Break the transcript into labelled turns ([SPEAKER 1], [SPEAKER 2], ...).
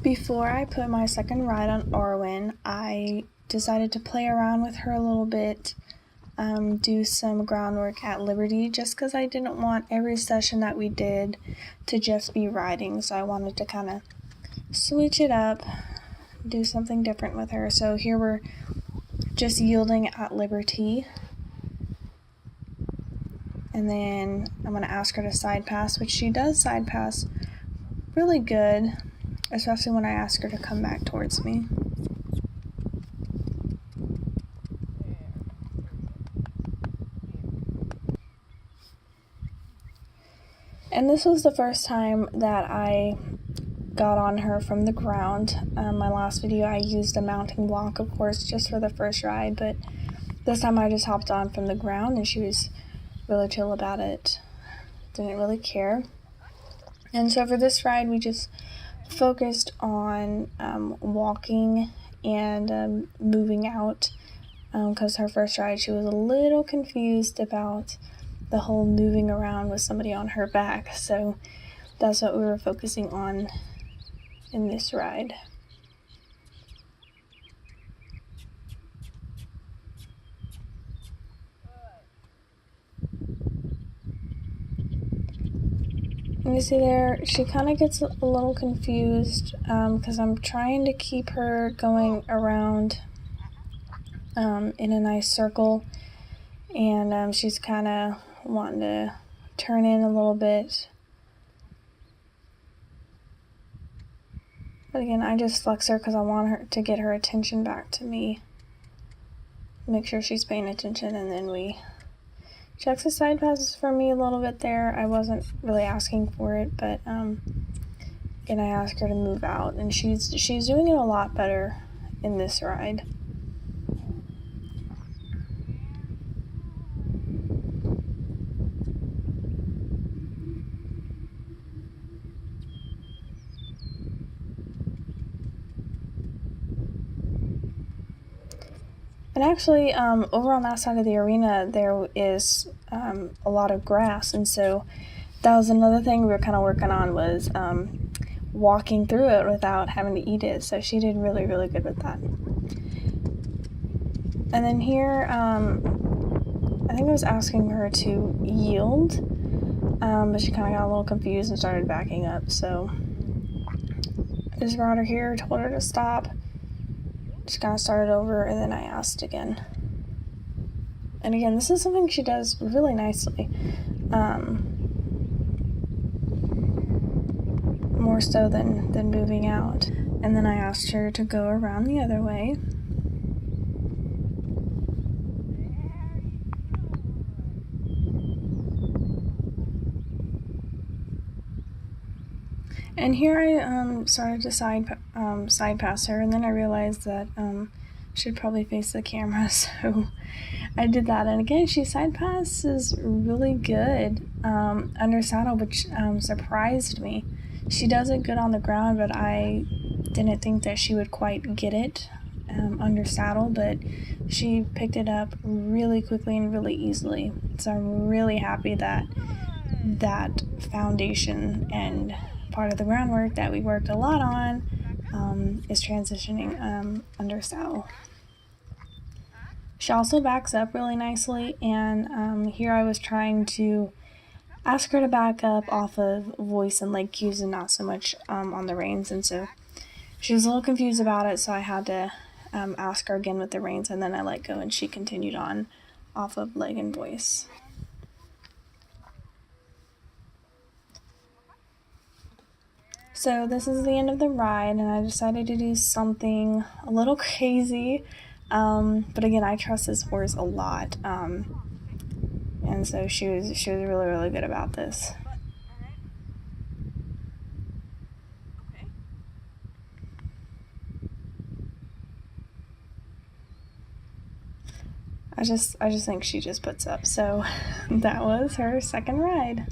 [SPEAKER 1] Before I put my second ride on Arwen, I decided to play around with her a little bit, do some groundwork at Liberty, just because I didn't want every session that we did to just be riding, so I wanted to kind of switch it up, do something different with her. So here we're just yielding at Liberty, and then I'm going to ask her to side pass, which she does side pass really good, especially when I ask her to come back towards me. And this was the first time that I got on her from the ground. My last video I used a mounting block, of course, just for the first ride, but this time I just hopped on from the ground and she was really chill about it. Didn't really care. And so for this ride we just focused on walking and moving out, because her first ride she was a little confused about the whole moving around with somebody on her back, so that's what we were focusing on in this ride. And you see there, she kind of gets a little confused because I'm trying to keep her going around in a nice circle, and she's kind of wanting to turn in a little bit. But again, I just flex her because I want her to get her attention back to me. Make sure she's paying attention, and then we check the side passes for me a little bit there. I wasn't really asking for it, but again, I asked her to move out, and she's doing it a lot better in this ride. And actually, over on that side of the arena, there is a lot of grass, and so that was another thing we were kind of working on, was walking through it without having to eat it, so she did really, really good with that. And then here, I think I was asking her to yield, but she kind of got a little confused and started backing up, so I just brought her here, told her to stop. Just kind of started over, and then I asked again. And again, this is something she does really nicely. More so than moving out. And then I asked her to go around the other way. And here I started to side pass her, and then I realized that she'd probably face the camera, so I did that. And again, she side passes really good under saddle, which surprised me. She does it good on the ground, but I didn't think that she would quite get it under saddle, but she picked it up really quickly and really easily. So I'm really happy that that foundation and part of the groundwork that we worked a lot on is transitioning under saddle. She also backs up really nicely, and here I was trying to ask her to back up off of voice and leg cues and not so much on the reins, and so she was a little confused about it, so I had to ask her again with the reins, and then I let go and she continued on off of leg and voice. So this is the end of the ride, and I decided to do something a little crazy, but again, I trust this horse a lot, and so she was really, really good about this. I just think she just puts up. So that was her second ride.